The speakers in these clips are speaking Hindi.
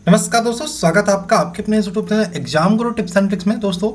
नमस्कार दोस्तों, स्वागत है आपका आपके अपने YouTube channel exam Guru tips and tricks में। दोस्तों,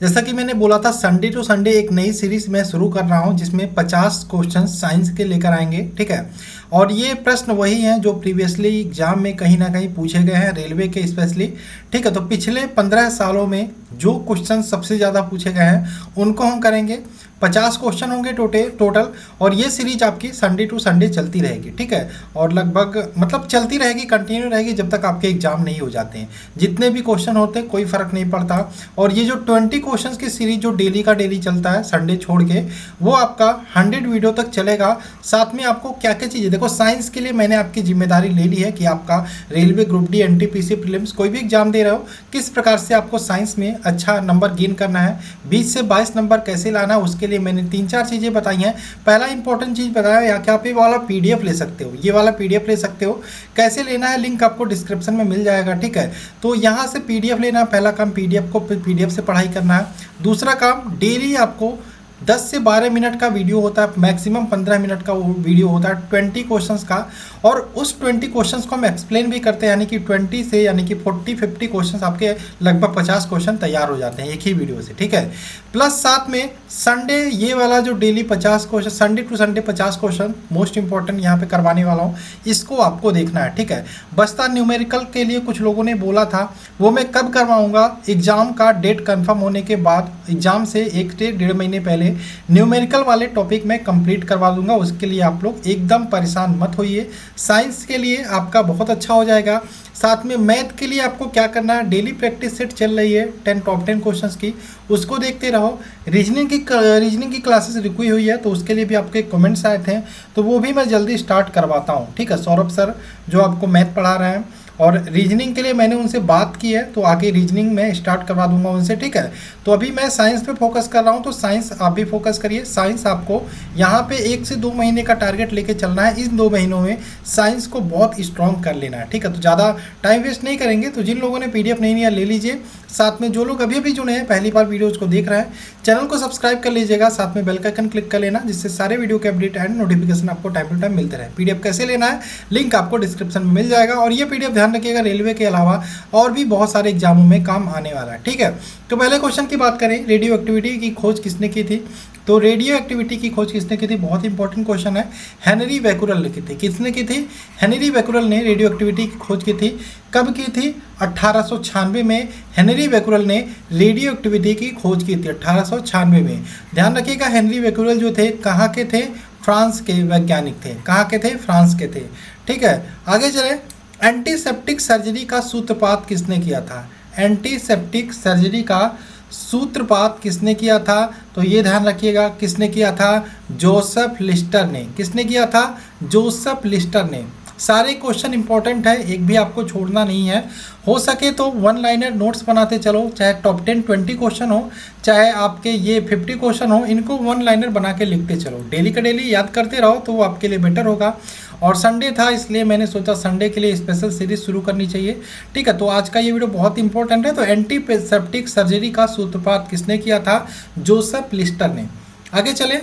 जैसा कि मैंने बोला था, संडे टू संडे एक नई सीरीज मैं शुरू कर रहा हूं जिसमें 50 क्वेश्चन साइंस के लेकर आएंगे। ठीक है, और ये प्रश्न वही हैं जो प्रीवियसली एग्जाम में कहीं ना कहीं पूछे गए हैं, रेलवे के स्पेशली। ठीक है, तो पिछले 15 सालों में जो क्वेश्चन सबसे ज़्यादा पूछे गए हैं उनको हम करेंगे। 50 क्वेश्चन होंगे टोटल, और ये सीरीज आपकी संडे टू संडे चलती रहेगी। ठीक है, और लगभग मतलब चलती रहेगी, कंटिन्यू रहेगी जब तक आपके एग्जाम नहीं हो जाते हैं। जितने भी क्वेश्चन होते हैं कोई फ़र्क नहीं पड़ता। और ये जो 20 क्वेश्चंस की सीरीज जो डेली का डेली चलता है संडे छोड़ के, वो आपका 100 वीडियो तक चलेगा। साथ में आपको क्या क्या चीज़ें, देखो साइंस के लिए मैंने आपकी जिम्मेदारी ले ली है कि आपका railway group D NTPC prelims कोई भी एग्जाम दे रहे हो, किस प्रकार से आपको साइंस में अच्छा नंबर गेन करना है, 20 से 22 नंबर कैसे लाना है, उसके लिए मैंने 3-4 चीज़ें बताई हैं। पहला इंपॉर्टेंट चीज़ बताया यहाँ कि आप ये वाला पीडीएफ ले सकते हो, ये वाला पीडीएफ ले सकते हो। कैसे लेना है लिंक आपको डिस्क्रिप्शन में मिल जाएगा। ठीक है, तो यहाँ से पीडीएफ लेना है। पहला काम पीडीएफ को पीडीएफ से पढ़ाई करना है। दूसरा काम, डेली आपको 10 से 12 मिनट का वीडियो होता है, मैक्सिमम 15 मिनट का वो वीडियो होता है 20 क्वेश्चंस का। और उस 20 क्वेश्चंस को हम एक्सप्लेन भी करते हैं, यानी कि 20 से यानी कि 40-50 क्वेश्चंस आपके लगभग 50 क्वेश्चन तैयार हो जाते हैं एक ही वीडियो से। ठीक है, प्लस साथ में संडे ये वाला जो daily 50 question, Sunday to Sunday 50 question most important यहाँ पे करवाने वाला हूँ, इसको आपको देखना है। ठीक है, बस्ता न्यूमेरिकल के लिए कुछ लोगों ने बोला था, वो मैं कब करवाऊँगा, एग्ज़ाम का डेट कन्फर्म होने के बाद, एग्ज़ाम से 1 से 1.5 महीने पहले न्यूमेरिकल वाले टॉपिक में कंप्लीट करवा दूंगा। उसके लिए आप लोग एकदम परेशान मत होइए। साइंस के लिए आपका बहुत अच्छा हो जाएगा। साथ में मैथ के लिए आपको क्या करना है, डेली प्रैक्टिस सेट चल रही है 10 टॉप 10 क्वेश्चंस की, उसको देखते रहो। रीजनिंग की क्लासेस रुकी हुई है, तो उसके लिए भी आपके कमेंट्स आए थे, तो वो भी मैं जल्दी स्टार्ट करवाता हूँ। ठीक है, सौरभ सर जो आपको मैथ पढ़ा रहे हैं, और रीजनिंग के लिए मैंने उनसे बात की है, तो आगे रीजनिंग में स्टार्ट करवा दूंगा उनसे। ठीक है, तो अभी मैं साइंस पे फोकस कर रहा हूँ, तो साइंस आप भी फोकस करिए। साइंस आपको यहाँ पे 1 से 2 महीने का टारगेट लेके चलना है। इन 2 महीनों में साइंस को बहुत स्ट्रॉन्ग कर लेना है। ठीक है, तो ज़्यादा टाइम वेस्ट नहीं करेंगे। तो जिन लोगों ने पीडीएफ नहीं लिया ले लीजिए। साथ में जो लोग अभी अभी जुड़े हैं, पहली बार वीडियोज़ को देख रहे हैं, चैनल को सब्सक्राइब कर लीजिएगा। साथ में बेल का आइकन क्लिक कर लेना, जिससे सारे वीडियो के अपडेट एंड नोटिफिकेशन आपको टाइम टू टाइम मिलते रहे। पीडीएफ कैसे लेना है लिंक आपको डिस्क्रिप्शन में मिल जाएगा। और ये पीडीएफ ध्यान रखिएगा, रेलवे के अलावा और भी बहुत सारे एग्जामों में काम आने वाला है। ठीक है, तो पहले क्वेश्चन की बात करें, रेडियो एक्टिविटी की खोज किसने की थी। तो रेडियो एक्टिविटी की खोज किसने की थी, बहुत इंपॉर्टेंट क्वेश्चन है। हेनरी बैकुरल ने की थी। किसने की थी, हेनरी बैकुरल ने रेडियो एक्टिविटी की खोज की थी। कब की थी, 1896 में हेनरी बैकुरल ने रेडियो एक्टिविटी की खोज की थी, 1896 में। ध्यान रखिएगा, हेनरी बैकुरल जो थे कहाँ के थे, फ्रांस के वैज्ञानिक थे। कहाँ के थे, फ्रांस के थे। ठीक है, आगे चले। एंटीसेप्टिक सर्जरी का सूत्रपात किसने किया था, एंटीसेप्टिक सर्जरी का सूत्रपात किसने किया था, तो ये ध्यान रखिएगा किसने किया था, जोसेफ लिस्टर ने। किसने किया था, जोसेफ लिस्टर ने। सारे क्वेश्चन इंपॉर्टेंट है, एक भी आपको छोड़ना नहीं है। हो सके तो 1 लाइनर नोट्स बनाते चलो, चाहे टॉप 10 20 क्वेश्चन हो, चाहे आपके ये 50 क्वेश्चन हो, इनको 1 लाइनर बना के लिखते चलो। डेली का डेली याद करते रहो, तो वो आपके लिए बेटर होगा। और संडे था, इसलिए मैंने सोचा संडे के लिए स्पेशल सीरीज शुरू करनी चाहिए। ठीक है, तो आज का ये वीडियो बहुत इंपॉर्टेंट है। तो एंटीसेप्टिक सर्जरी का सूत्रपात किसने किया था, जोसेफ लिस्टर ने। आगे चले।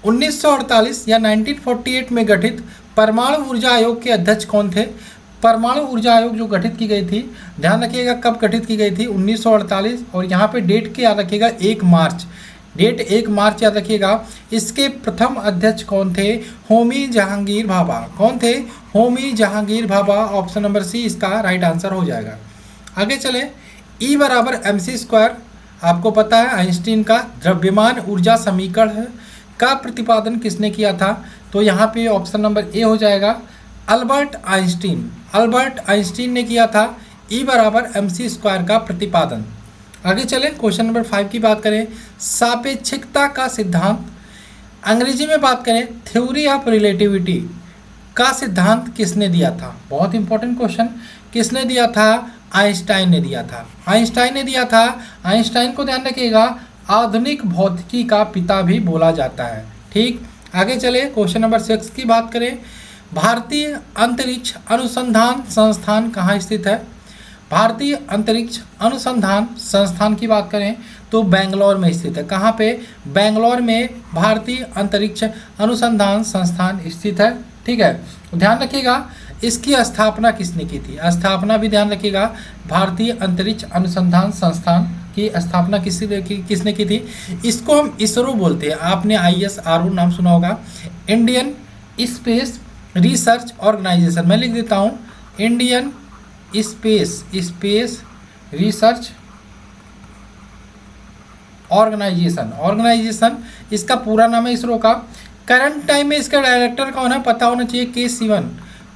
1948 या 1948 में गठित परमाणु ऊर्जा आयोग के अध्यक्ष कौन थे। परमाणु ऊर्जा आयोग जो गठित की गई थी, ध्यान रखिएगा कब गठित की गई थी, 1948। और यहाँ पे डेट के याद रखिएगा 1 मार्च, डेट 1 मार्च याद रखिएगा। इसके प्रथम अध्यक्ष कौन थे, होमी जहांगीर भाभा। कौन थे, Homi Jahangir Bhabha. Option number C इसका राइट आंसर हो जाएगा। आगे चले। E बराबर mc², आपको पता है आइंस्टीन का द्रव्यमान ऊर्जा समीकरण का प्रतिपादन किसने किया था, तो यहाँ पे ऑप्शन नंबर ए हो जाएगा, अल्बर्ट आइंस्टीन। अल्बर्ट आइंस्टीन ने किया था E बराबर mc² का प्रतिपादन। आगे चले। क्वेश्चन नंबर 5 की बात करें, सापेक्षिकता का सिद्धांत, अंग्रेजी में बात करें थ्योरी ऑफ रिलेटिविटी का सिद्धांत किसने दिया था। बहुत इंपॉर्टेंट क्वेश्चन, किसने दिया था, आइंस्टाइन ने दिया था। आइंस्टाइन ने दिया था। आइंस्टाइन को ध्यान रखिएगा आधुनिक भौतिकी का पिता भी बोला जाता है। ठीक, आगे चले। क्वेश्चन नंबर 6 की बात करें, भारतीय अंतरिक्ष अनुसंधान संस्थान कहाँ स्थित है। भारतीय अंतरिक्ष अनुसंधान संस्थान की बात करें तो बेंगलोर में स्थित है। कहाँ पे, बेंगलोर में भारतीय अंतरिक्ष अनुसंधान संस्थान स्थित है। ठीक है, ध्यान रखिएगा इसकी स्थापना किसने की थी? स्थापना भी ध्यान रखिएगा, भारतीय अंतरिक्ष अनुसंधान संस्थान की स्थापना किसने की थी? इसको हम इसरो बोलते हैं। आपने ISRO नाम सुना होगा, इंडियन स्पेस रिसर्च ऑर्गेनाइजेशन। मैं लिख देता हूँ, इंडियन स्पेस रिसर्च ऑर्गेनाइजेशन इसका पूरा नाम है इसरो का। करंट टाइम में इसका डायरेक्टर कौन है? पता होना चाहिए,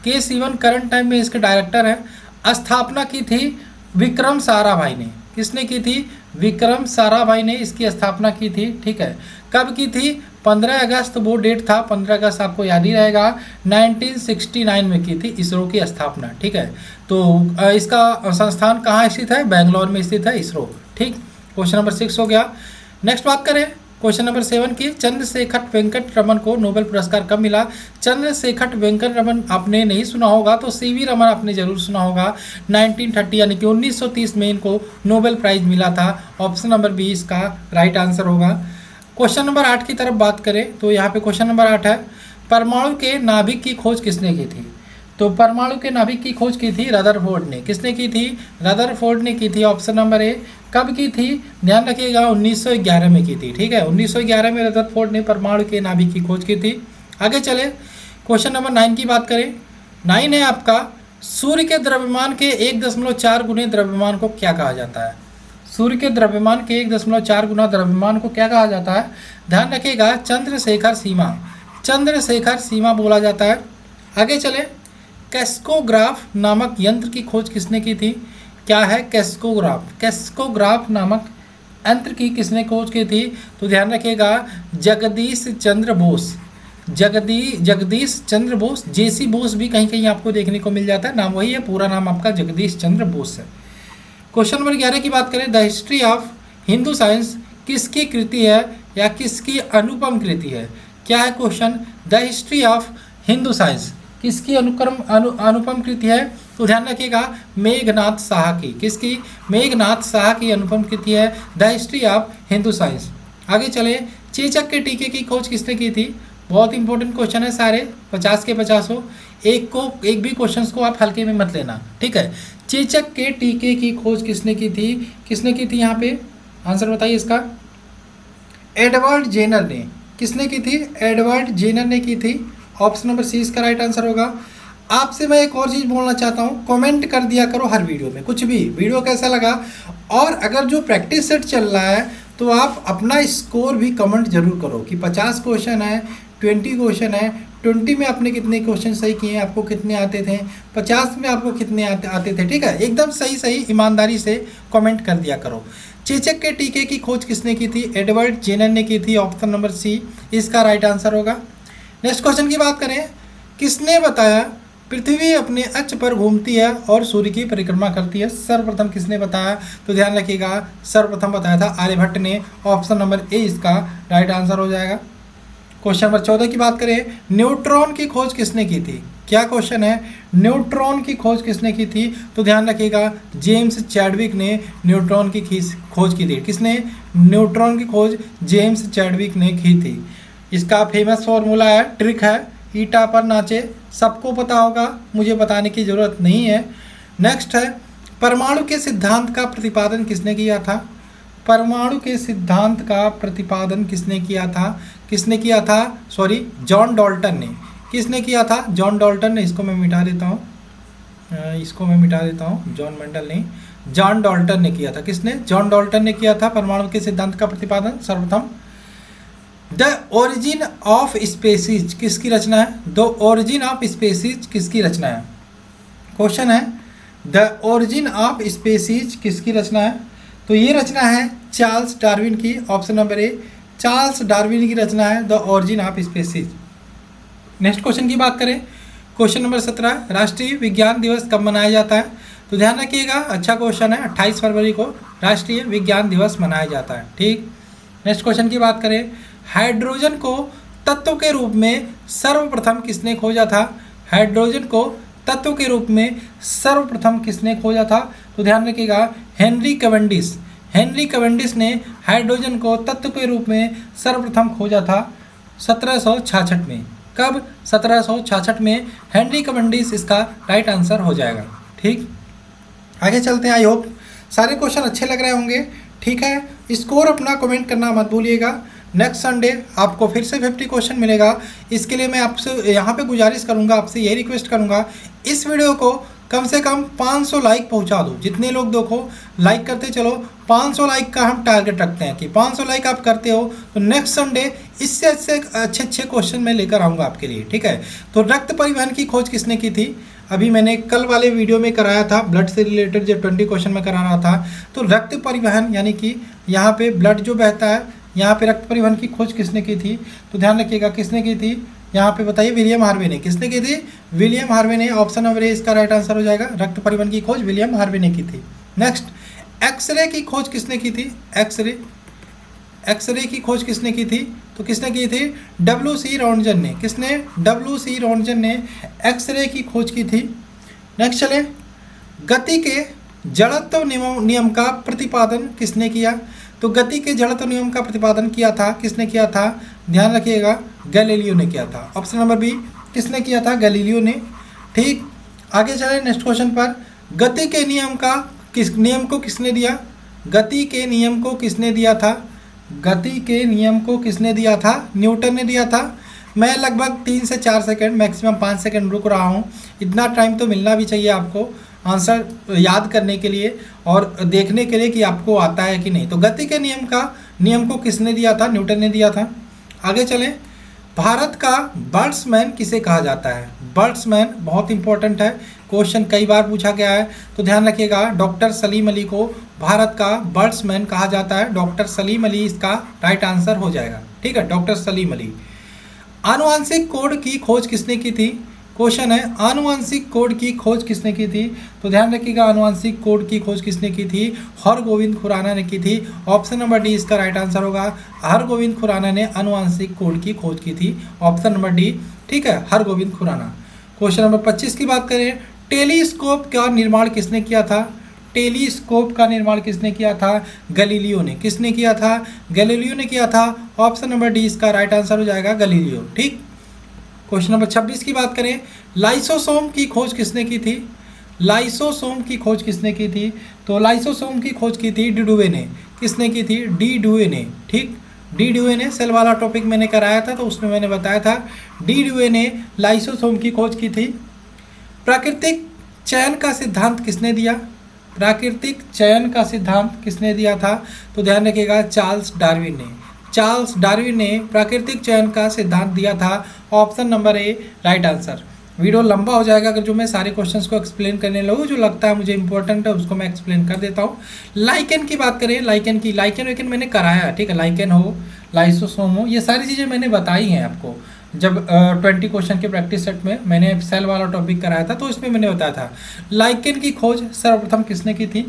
के सिवन करंट टाइम में इसके डायरेक्टर हैं। स्थापना की थी विक्रम साराभाई ने। किसने की थी? विक्रम साराभाई ने इसकी स्थापना की थी। ठीक है, कब की थी? 15 अगस्त वो डेट था, 15 अगस्त आपको याद ही रहेगा, 1969 में की थी इसरो की स्थापना। ठीक है, तो इसका संस्थान कहाँ स्थित है? बेंगलोर में स्थित है इसरो। ठीक, क्वेश्चन नंबर 6 हो गया। नेक्स्ट बात करें क्वेश्चन नंबर 7 की। चंद्रशेखर वेंकट रमन को नोबेल पुरस्कार कब मिला? चंद्रशेखर वेंकट रमन आपने नहीं सुना होगा तो CV रमन आपने जरूर सुना होगा। 1930 यानी कि 1930 में इनको नोबेल प्राइज मिला था। ऑप्शन नंबर बी इसका राइट आंसर होगा। क्वेश्चन नंबर 8 की तरफ बात करें तो यहाँ पे क्वेश्चन नंबर 8 है, परमाणु के नाभिक की खोज किसने की थी? तो परमाणु के नाभिक की खोज की थी रदरफोर्ड ने। किसने की थी? रदरफोर्ड ने की थी। Option number A. कब की थी? ध्यान रखिएगा, 1911 में की थी। ठीक है, 1911 में रदरफोर्ड ने परमाणु के नाभिक की खोज की थी। आगे चले क्वेश्चन नंबर 9 की बात करें। 9 है आपका, सूर्य के द्रव्यमान के 1.4 गुने द्रव्यमान को क्या कहा जाता है? सूर्य के द्रव्यमान के 1.4 गुना द्रव्यमान को क्या कहा जाता है? ध्यान रखिएगा, चंद्रशेखर सीमा बोला जाता है। आगे चले, कैस्कोग्राफ नामक यंत्र की खोज किसने की थी? क्या है कैस्कोग्राफ नामक यंत्र की किसने खोज की थी? तो ध्यान रखिएगा, जगदीश चंद्र बोस। JC बोस भी कहीं कहीं आपको देखने को मिल जाता है, नाम वही है, पूरा नाम आपका जगदीश चंद्र बोस है। क्वेश्चन नंबर 11 की बात करें, the history of Hindu science किसकी कृति है या किसकी अनुपम कृति है? क्या है question? The history of Hindu science किसकी अनुपम कृति है? तो ध्यान रखिएगा, मेघनाथ शाह की। किसकी? मेघनाथ शाह की अनुपम कृति है the history of Hindu science. आगे चले, चेचक के टीके की खोज किसने की थी? बहुत इंपॉर्टेंट क्वेश्चन है सारे, 50 के 50 हो। एक भी क्वेश्चंस को आप हल्के में मत लेना। ठीक है, चेचक के टीके की खोज किसने की थी? यहाँ पे आंसर बताइए इसका। एडवर्ड जेनर ने। किसने की थी? एडवर्ड जेनर ने की थी। ऑप्शन नंबर सी इसका राइट आंसर होगा। आपसे मैं एक और चीज़ बोलना चाहता हूँ, कमेंट कर दिया करो हर वीडियो में, कुछ भी वीडियो कैसा लगा, और अगर जो प्रैक्टिस सेट चल रहा है तो आप अपना स्कोर भी कमेंट जरूर करो कि 50 क्वेश्चन है, 20 क्वेश्चन है, 20 में आपने कितने क्वेश्चन सही किए, आपको कितने आते थे, 50 में आपको कितने आते थे। ठीक है, एकदम सही ईमानदारी से कमेंट कर दिया करो। चेचक के टीके की खोज किसने की थी? एडवर्ड जेनर ने की थी। ऑप्शन नंबर सी इसका राइट आंसर होगा। नेक्स्ट क्वेश्चन की बात करें, किसने बताया पृथ्वी अपने अक्ष पर घूमती है और सूर्य की परिक्रमा करती है? सर्वप्रथम किसने बताया? तो ध्यान रखिएगा, सर्वप्रथम बताया था आर्यभट्ट ने। ऑप्शन नंबर ए इसका राइट आंसर हो जाएगा। क्वेश्चन नंबर 14 की बात करें, न्यूट्रॉन की खोज किसने की थी? क्या क्वेश्चन है? न्यूट्रॉन की खोज किसने की थी? तो ध्यान रखिएगा, जेम्स चैडविक ने न्यूट्रॉन की खोज की थी। किसने? न्यूट्रॉन की खोज जेम्स चैडविक ने की थी। इसका फेमस फॉर्मूला है, ट्रिक है, ईटा पर नाचे। सबको पता होगा, मुझे बताने की ज़रूरत नहीं है। नेक्स्ट है, परमाणु के सिद्धांत का प्रतिपादन किसने किया था? परमाणु के सिद्धांत का प्रतिपादन किसने किया था? जॉन डाल्टन ने। किसने किया था? जॉन डाल्टन ने। इसको मैं मिटा देता हूँ, जॉन मेंडल नहीं, जॉन डाल्टन ने किया था। किसने? जॉन डाल्टन ने किया था परमाणु के सिद्धांत का प्रतिपादन सर्वप्रथम। द ओरिजिन ऑफ स्पेसीज किसकी रचना है? द ओरिजिन ऑफ स्पेसीज किसकी रचना है? क्वेश्चन है, द ओरिजिन ऑफ स्पेसीज किसकी रचना है? तो ये रचना है चार्ल्स डार्विन की। Option number A, Charles Darwin की रचना है the origin of species. Next question की बात करें, क्वेश्चन नंबर 17, राष्ट्रीय विज्ञान दिवस कब मनाया जाता है? तो ध्यान रखिएगा, अच्छा क्वेश्चन है, 28 फरवरी को राष्ट्रीय विज्ञान दिवस मनाया जाता है। ठीक, नेक्स्ट क्वेश्चन की बात करें, हाइड्रोजन को तत्व के रूप में सर्वप्रथम किसने खोजा था? हाइड्रोजन को तत्व के रूप में सर्वप्रथम किसने खोजा था? तो ध्यान रखिएगा, हेनरी कैवेंडिश ने हाइड्रोजन को तत्व के रूप में सर्वप्रथम खोजा था 1766 में। कब? 1766 में। हेनरी कमंडिस इसका राइट आंसर हो जाएगा। ठीक, आगे चलते हैं। आई होप सारे क्वेश्चन अच्छे लग रहे होंगे। ठीक है, स्कोर अपना कमेंट करना मत भूलिएगा। नेक्स्ट संडे आपको फिर से 50 क्वेश्चन मिलेगा। इसके लिए मैं आपसे यहाँ पे गुजारिश करूँगा, आपसे ये रिक्वेस्ट करूँगा, इस वीडियो को कम से कम 500 लाइक पहुँचा दो। जितने लोग देखो लाइक करते चलो, 500 लाइक का हम टारगेट रखते हैं कि 500 लाइक आप करते हो तो नेक्स्ट संडे इससे अच्छे क्वेश्चन मैं लेकर आऊँगा आपके लिए। ठीक है, तो रक्त परिवहन की खोज किसने की थी? अभी मैंने कल वाले वीडियो में कराया था, ब्लड से रिलेटेड जब 20 क्वेश्चन में करा रहा था। तो रक्त परिवहन यानी कि यहाँ पे ब्लड जो बहता है, यहाँ पे रक्त परिवहन की खोज किसने की थी? तो ध्यान रखिएगा, किसने की थी यहाँ पे बताइए? विलियम हार्वे ने। किसने की थी? विलियम हार्वे ने। ऑप्शन नंबर ए इसका राइट आंसर हो जाएगा। रक्त परिवहन की खोज विलियम हार्वे ने की थी। नेक्स्ट, एक्सरे की खोज किसने की थी? एक्सरे की खोज किसने की थी? तो किसने की थी? W.C. रॉन्टजन ने। किसने? W.C. रॉन्टजन ने एक्सरे की खोज की थी। नेक्स्ट चले, गति के जड़त्व नियम का प्रतिपादन किसने किया? तो गति के जड़त्व नियम का प्रतिपादन किया था, किसने किया था? ध्यान रखिएगा, गैलीलियो ने किया था। ऑप्शन नंबर बी, किसने किया था? गैलीलियो ने। ठीक, आगे चले नेक्स्ट क्वेश्चन पर। गति के नियम को किसने दिया? गति के नियम को किसने दिया था? गति के नियम को किसने दिया था? न्यूटन ने दिया था। मैं लगभग 3 से 4 सेकंड, मैक्सिमम 5 सेकंड रुक रहा हूँ। इतना टाइम तो मिलना भी चाहिए आपको आंसर याद करने के लिए और देखने के लिए कि आपको आता है कि नहीं। तो गति के नियम को किसने दिया था? न्यूटन ने दिया था। आगे चलें, भारत का बर्ड्समैन किसे कहा जाता है? बर्ड्समैन बहुत इंपॉर्टेंट है, क्वेश्चन कई बार पूछा गया है। तो ध्यान रखिएगा, डॉक्टर सलीम अली को भारत का बर्ड्समैन कहा जाता है। डॉक्टर सलीम अली इसका राइट आंसर हो जाएगा। ठीक है, डॉक्टर सलीम अली। आनुवांशिक कोड की खोज किसने की थी? क्वेश्चन है, आनुवांशिक कोड की खोज किसने की थी? तो ध्यान रखिएगा, आनुवांशिक कोड की खोज किसने की थी? हरगोविंद खुराना ने की थी। ऑप्शन नंबर डी इसका राइट आंसर होगा। हरगोविंद खुराना ने आनुवांशिक कोड की खोज की थी। Option number D. ठीक है, हरगोविंद खुराना। क्वेश्चन नंबर 25 की बात करें, टेलीस्कोप का निर्माण किसने किया था? टेलीस्कोप का निर्माण किसने किया था? गैलीलियो ने। किसने किया था? गैलीलियो ने किया था। ऑप्शन नंबर डी इसका राइट आंसर हो जाएगा, गैलीलियो। ठीक, क्वेश्चन नंबर 26 की बात करें, लाइसोसोम की खोज किसने की थी? लाइसोसोम की खोज किसने की थी? तो लाइसोसोम की खोज की थी डी ने। किसने की थी? डी ने। ठीक, डी ने। सेल वाला टॉपिक मैंने कराया था तो उसमें मैंने बताया था डी ने लाइसोसोम की खोज की थी। प्राकृतिक चयन का सिद्धांत किसने दिया? प्राकृतिक चयन का सिद्धांत किसने दिया था? तो ध्यान रखिएगा, चार्ल्स डार्विन ने। चार्ल्स डार्विन ने प्राकृतिक चयन का सिद्धांत दिया था। Option number A right answer. Video लंबा हो जाएगा अगर जो मैं सारे क्वेश्चंस को एक्सप्लेन करने लगूँ। जो लगता है मुझे इंपॉर्टेंट है उसको मैं एक्सप्लेन कर देता हूँ। लाइकेन की बात करें, लाइकेन मैंने कराया है। ठीक है, लाइकेन हो, लाइसोसोम हो, ये सारी चीज़ें मैंने बताई हैं आपको। जब 20 क्वेश्चन के प्रैक्टिस सेट में मैंने सेल वाला टॉपिक कराया था तो इसमें मैंने बताया था लाइकेन की खोज सर्वप्रथम किसने की थी?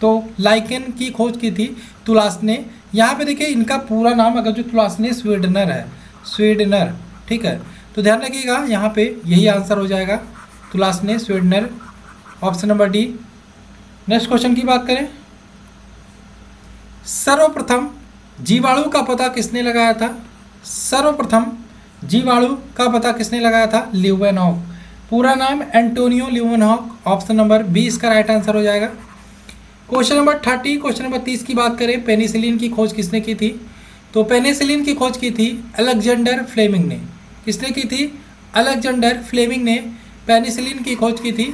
तो लाइकेन की खोज की थी तुलास ने। यहाँ पे देखिए इनका पूरा नाम अगर जो तुलास ने स्वीडनर है, स्वीडनर। ठीक है, तो ध्यान रखिएगा यहाँ पे यही आंसर हो जाएगा, तुलास ने, sweetener. Option number D. Next question की बात करें, सर्वप्रथम जीवाणु का पता किसने लगाया था? सर्वप्रथम जीवाणु का पता किसने लगाया था? ल्यूवेनहॉक। पूरा नाम Antonio Leeuwenhoek. Option number B इसका राइट आंसर हो जाएगा। क्वेश्चन नंबर 30 की बात करें, पेनिसिलिन की खोज किसने की थी? तो पेनिसिलिन की खोज की थी अलेक्जेंडर फ्लेमिंग ने। किसने की थी? अलेक्जेंडर फ्लेमिंग ने पेनिसिलिन की खोज की थी।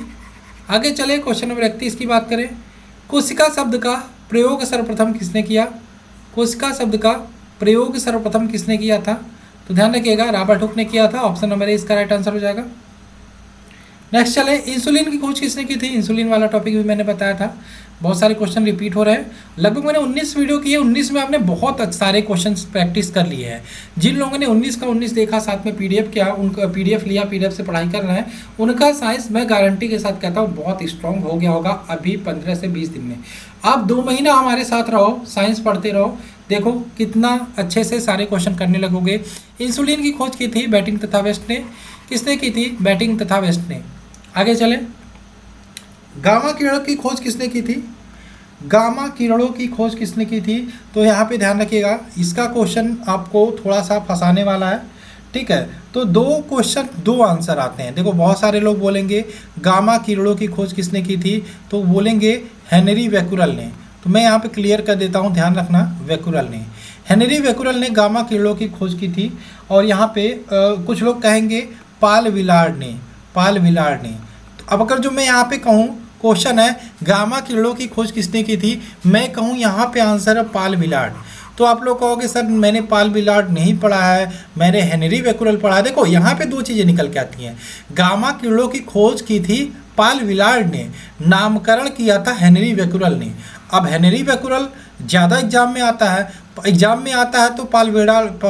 आगे चले क्वेश्चन नंबर 31 की बात करें, कोशिका शब्द का प्रयोग सर्वप्रथम किसने किया? कोशिका शब्द का प्रयोग सर्वप्रथम किसने किया था? तो ध्यान रखिएगा, रॉबर्ट हुक ने किया था। ऑप्शन नंबर ए इसका राइट आंसर हो जाएगा। नेक्स्ट चले, इंसुलिन की खोज किसने की थी? इंसुलिन वाला टॉपिक भी मैंने बताया था। बहुत सारे क्वेश्चन रिपीट हो रहे हैं। लगभग मैंने 19 वीडियो किए, 19 में आपने बहुत सारे क्वेश्चन प्रैक्टिस कर लिए हैं। जिन लोगों ने 19 का 19 देखा, साथ में पीडीएफ किया, उनका पीडीएफ लिया, पीडीएफ से पढ़ाई कर रहे हैं, उनका साइंस मैं गारंटी के साथ कहता हूँ बहुत स्ट्रॉन्ग हो गया होगा अभी 15 से 20 दिन में। आप 2 महीना हमारे साथ रहो, साइंस पढ़ते रहो, देखो कितना अच्छे से सारे क्वेश्चन करने लगोगे। इंसुलिन की खोज की थी बैटिंग तथा वेस्ट ने। किसने की थी? बैटिंग तथा वेस्ट ने। आगे चले, गामा किरणों की खोज किसने की थी? गामा किरणों की खोज किसने की थी? तो यहाँ पे ध्यान रखिएगा, इसका क्वेश्चन आपको थोड़ा सा फंसाने वाला है। ठीक है। तो दो क्वेश्चन दो आंसर आते हैं। देखो बहुत सारे लोग बोलेंगे गामा किरणों की खोज किसने की थी, तो बोलेंगे हेनरी बैकुरल ने। तो मैं यहाँ पे क्लियर कर देता हूँ, ध्यान रखना, बैकुरल ने, हेनरी बैकुरल ने गामा किरणों की खोज की थी। और यहाँ पे कुछ लोग कहेंगे पाल विलार्ड ने, पाल विलार्ड ने। तो अब अगर जो मैं यहाँ पे कहूँ, क्वेश्चन है गामा किरणों की खोज किसने की थी, मैं कहूँ यहाँ पे आंसर है पाल विलार्ड, तो आप लोग कहोगे सर मैंने पाल विलार्ड नहीं पढ़ा है, मैंने हेनरी बैकुरल पढ़ा है। देखो यहाँ पे दो चीज़ें निकल के आती हैं। गामा किरणों की खोज की थी पाल विलार्ड ने, नामकरण किया था हेनरी बैकुरल ने। अब हेनरी बैकुरल ज़्यादा एग्जाम में आता है, तो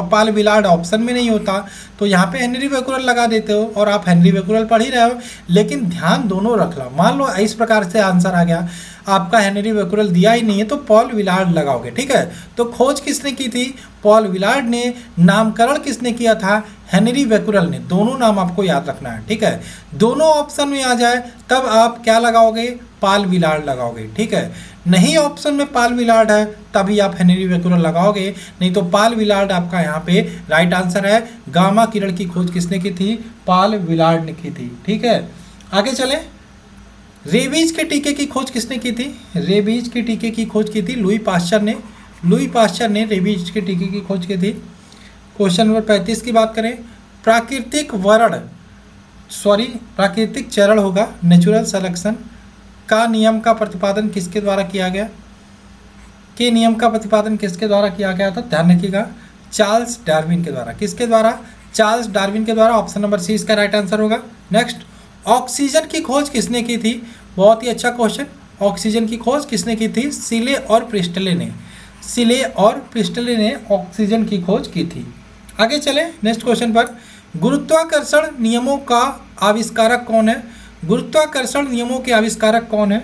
पाल विलार्ड ऑप्शन में नहीं होता, तो यहाँ पे हेनरी बैकुरल लगा देते हो और आप हेनरी बैकुरल पढ़ ही रहे हो। लेकिन ध्यान दोनों रखना, मान लो इस प्रकार से आंसर आ गया, आपका हेनरी बैकुरल दिया ही नहीं है तो पॉल विलार्ड लगाओगे, ठीक है। तो खोज किसने की थी, पॉल विलार्ड ने। नामकरण किसने किया था, हेनरी बैकुरल ने। दोनों नाम आपको याद रखना है, ठीक है। दोनों ऑप्शन में आ जाए तब आप क्या लगाओगे, पाल विलार्ड लगाओगे, ठीक है। नहीं ऑप्शन में पाल विलार्ड है तभी आप हेनरी बैकुरल लगाओगे, नहीं तो पाल विलार्ड आपका यहाँ पे राइट आंसर है। गामा किरण की खोज किसने की थी, पाल विलार्ड ने की थी, ठीक है। आगे चले, रेबीज के टीके की खोज किसने की थी, रेबीज के टीके की खोज की थी लुई पाश्चर ने। लुई पाश्चर ने रेबीज के टीके की खोज की थी। क्वेश्चन नंबर 35 की बात करें, प्राकृतिक चरण होगा, नेचुरल सिलेक्शन का नियम का प्रतिपादन किसके द्वारा किया गया, के नियम का प्रतिपादन किसके द्वारा किया गया था, ध्यान रखिएगा, चार्ल्स डार्विन के द्वारा। किसके द्वारा, चार्ल्स डार्विन के द्वारा। ऑप्शन नंबर सी इसका राइट आंसर होगा। नेक्स्ट, ऑक्सीजन की खोज किसने की थी, बहुत ही अच्छा क्वेश्चन। ऑक्सीजन की खोज किसने की थी, सिले और प्रिस्टले ने। सिले और प्रिस्टले ने ऑक्सीजन की खोज की थी। आगे चले नेक्स्ट क्वेश्चन पर, गुरुत्वाकर्षण नियमों का आविष्कारक कौन है, गुरुत्वाकर्षण नियमों के आविष्कारक कौन है,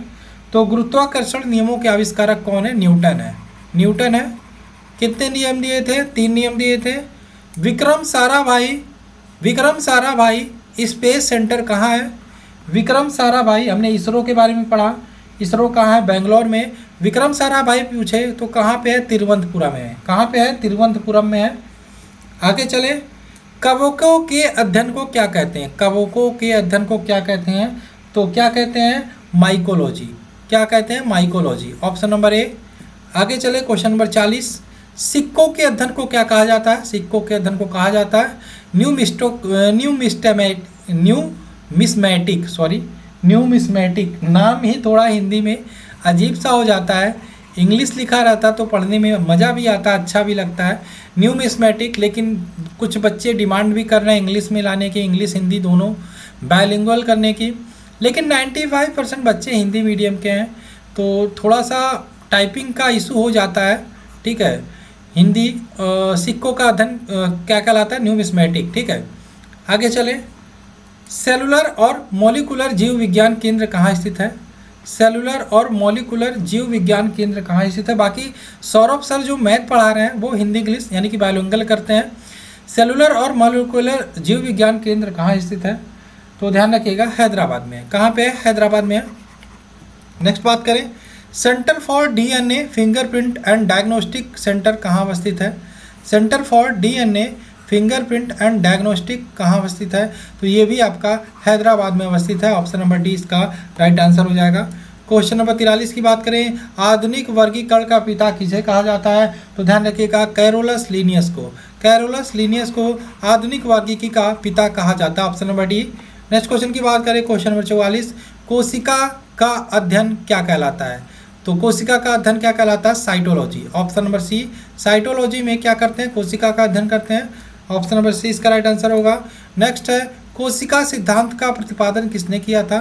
तो गुरुत्वाकर्षण नियमों के आविष्कारक कौन है, न्यूटन है, न्यूटन है। कितने नियम दिए थे, 3 नियम दिए थे। विक्रम साराभाई स्पेस सेंटर कहाँ है, विक्रम साराभाई, हमने इसरो के बारे में पढ़ा, इसरो कहाँ है, बेंगलोर में। विक्रम साराभाई पूछे तो कहाँ पे है, तिरुवनंतपुरम में है, कहाँ पे है, तिरुवनंतपुरम में है। आगे चले, कवकों के अध्ययन को क्या कहते हैं, कवकों के अध्ययन को क्या कहते हैं, तो क्या कहते हैं, माइकोलॉजी, क्या कहते हैं, माइकोलॉजी, ऑप्शन नंबर ए। आगे चले क्वेश्चन नंबर 40, सिक्कों के अध्ययन को क्या कहा जाता है, सिक्कों के अध्ययन को कहा जाता है न्यूमिस्मेटिक। नाम ही थोड़ा हिंदी में अजीब सा हो जाता है, इंग्लिश लिखा रहता तो पढ़ने में मज़ा भी आता, अच्छा भी लगता है, न्यूमिस्मेटिक। लेकिन कुछ बच्चे डिमांड भी कर रहे हैं इंग्लिश में लाने की, इंग्लिश हिंदी दोनों बायलिंगुअल करने की, लेकिन 95% बच्चे हिंदी मीडियम के हैं, तो थोड़ा सा टाइपिंग का इशू हो जाता है, ठीक है। हिंदी सिक्कों का अध्ययन क्या कहलाता है, न्यूमिस्मेटिक, ठीक है। आगे चले, सेलुलर और मॉलिक्यूलर जीव विज्ञान केंद्र कहाँ स्थित है, सेलुलर और मॉलिक्यूलर जीव विज्ञान केंद्र कहाँ स्थित है। बाकी सौरभ सर जो मैथ पढ़ा रहे हैं वो हिंदी इंग्लिश यानी कि बायलिंगुअल करते हैं। सेलुलर और मॉलिक्यूलर जीव विज्ञान केंद्र कहाँ स्थित है, तो ध्यान रखिएगा हैदराबाद में है। कहाँ पे है, हैदराबाद में है। नेक्स्ट बात करें, centre for DNA fingerprint and diagnostic centre कहाँ अवस्थित है, centre for DNA fingerprint and diagnostic कहाँ अवस्थित है, तो ये भी आपका हैदराबाद में अवस्थित है। ऑप्शन नंबर डी इसका राइट आंसर हो जाएगा। क्वेश्चन नंबर 43 की बात करें, आधुनिक वर्गीकरण का पिता किसे कहा जाता है, तो ध्यान रखिएगा कैरोलस लीनियस को, कैरोलस लीनियस को आधुनिक वर्गीकरण का पिता कहा जाता है। Option number D. Next question की बात करें, क्वेश्चन नंबर 44, कोशिका का अध्ययन क्या कहलाता है, तो कोशिका का अध्ययन क्या कहलाता है, cytology. Option number C, cytology में क्या करते हैं, कोशिका का अध्ययन करते हैं। ऑप्शन नंबर सी इसका राइट आंसर होगा। नेक्स्ट है, कोशिका सिद्धांत का प्रतिपादन किसने किया था,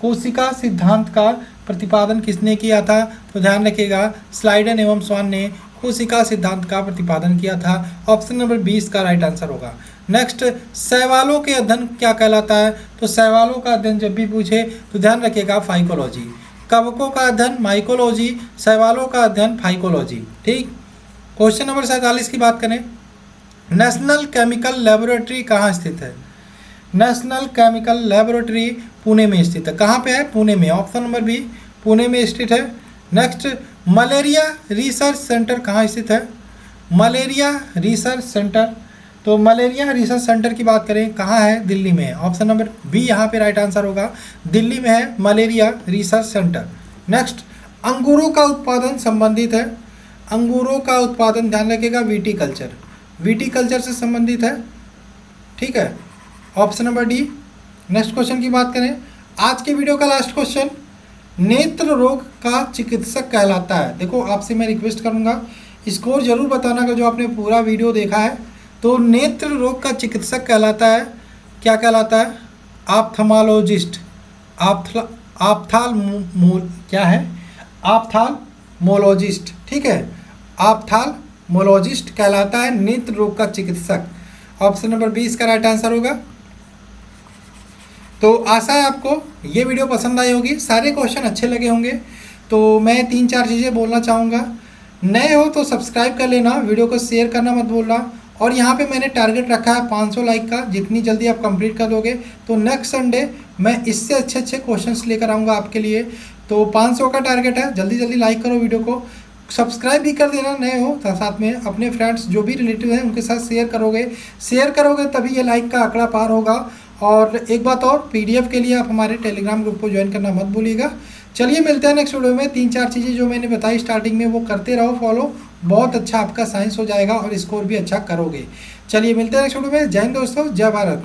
कोशिका सिद्धांत का प्रतिपादन किसने किया था, तो ध्यान रखिएगा स्लाइडन एवं स्वान ने कोशिका सिद्धांत का प्रतिपादन किया था। ऑप्शन नंबर 20 का राइट आंसर होगा। नेक्स्ट, शैवालों के अध्ययन क्या कहलाता है, तो शैवालों का अध्ययन जब भी पूछे तो ध्यान रखिएगा फाइकोलॉजी। कवकों का अध्ययन माइकोलॉजी, शैवालों का अध्ययन फाइकोलॉजी, ठीक। क्वेश्चन नंबर 47 की बात करें, नेशनल केमिकल लेबोरेटरी कहाँ स्थित है, नेशनल केमिकल लेबोरेटरी पुणे में स्थित है। कहाँ पे है, पुणे में। ऑप्शन नंबर बी, पुणे में स्थित है। नेक्स्ट, मलेरिया रिसर्च सेंटर कहाँ स्थित है, मलेरिया रिसर्च सेंटर तो मलेरिया रिसर्च सेंटर की बात करें कहाँ है, दिल्ली में है। ऑप्शन नंबर बी यहाँ पे राइट आंसर होगा, दिल्ली में है मलेरिया रिसर्च सेंटर। नेक्स्ट, अंगूरों का उत्पादन संबंधित है, अंगूरों का उत्पादन ध्यान रखिएगा विटीकल्चर, विटीकल्चर से संबंधित है, ठीक है, option number D. Next question की बात करें, आज के वीडियो का लास्ट क्वेश्चन, नेत्र रोग का चिकित्सक कहलाता है। देखो आपसे मैं रिक्वेस्ट करूंगा स्कोर जरूर बताना कि जो आपने पूरा वीडियो देखा है। तो नेत्र रोग का चिकित्सक कहलाता है, क्या कहलाता है, ऑप्थेल्मोलॉजिस्ट, क्या है, ऑप्थेल्मोलॉजिस्ट, ठीक है, ऑप्थेल्मोलॉजिस्ट कहलाता है नेत्र रोग का चिकित्सक। ऑप्शन नंबर बी इसका राइट आंसर होगा। तो आशा है आपको ये वीडियो पसंद आई होगी, सारे क्वेश्चन अच्छे लगे होंगे। तो मैं 3-4 चीज़ें बोलना चाहूँगा, नए हो तो सब्सक्राइब कर लेना, वीडियो को शेयर करना मत भूलना। और यहाँ पे मैंने टारगेट रखा है 500 लाइक का, जितनी जल्दी आप कंप्लीट कर दोगे तो नेक्स्ट संडे मैं इससे अच्छे अच्छे क्वेश्चंस लेकर आऊँगा आपके लिए। तो 500 का टारगेट है, जल्दी जल्दी लाइक करो वीडियो को, सब्सक्राइब भी कर देना नए हो, साथ में अपने फ्रेंड्स जो भी रिलेटिव हैं उनके साथ शेयर करोगे तभी ये लाइक का आंकड़ा पार होगा। और एक बात और, पीडीएफ के लिए आप हमारे टेलीग्राम ग्रुप को ज्वाइन करना मत भूलिएगा। चलिए मिलते हैं नेक्स्ट वीडियो में। 3-4 चीज़ें जो मैंने बताई स्टार्टिंग में वो करते रहो फॉलो, बहुत अच्छा आपका साइंस हो जाएगा और स्कोर भी अच्छा करोगे। चलिए मिलते हैं नेक्स्ट वीडियो में। जय हिंद दोस्तों, जय भारत।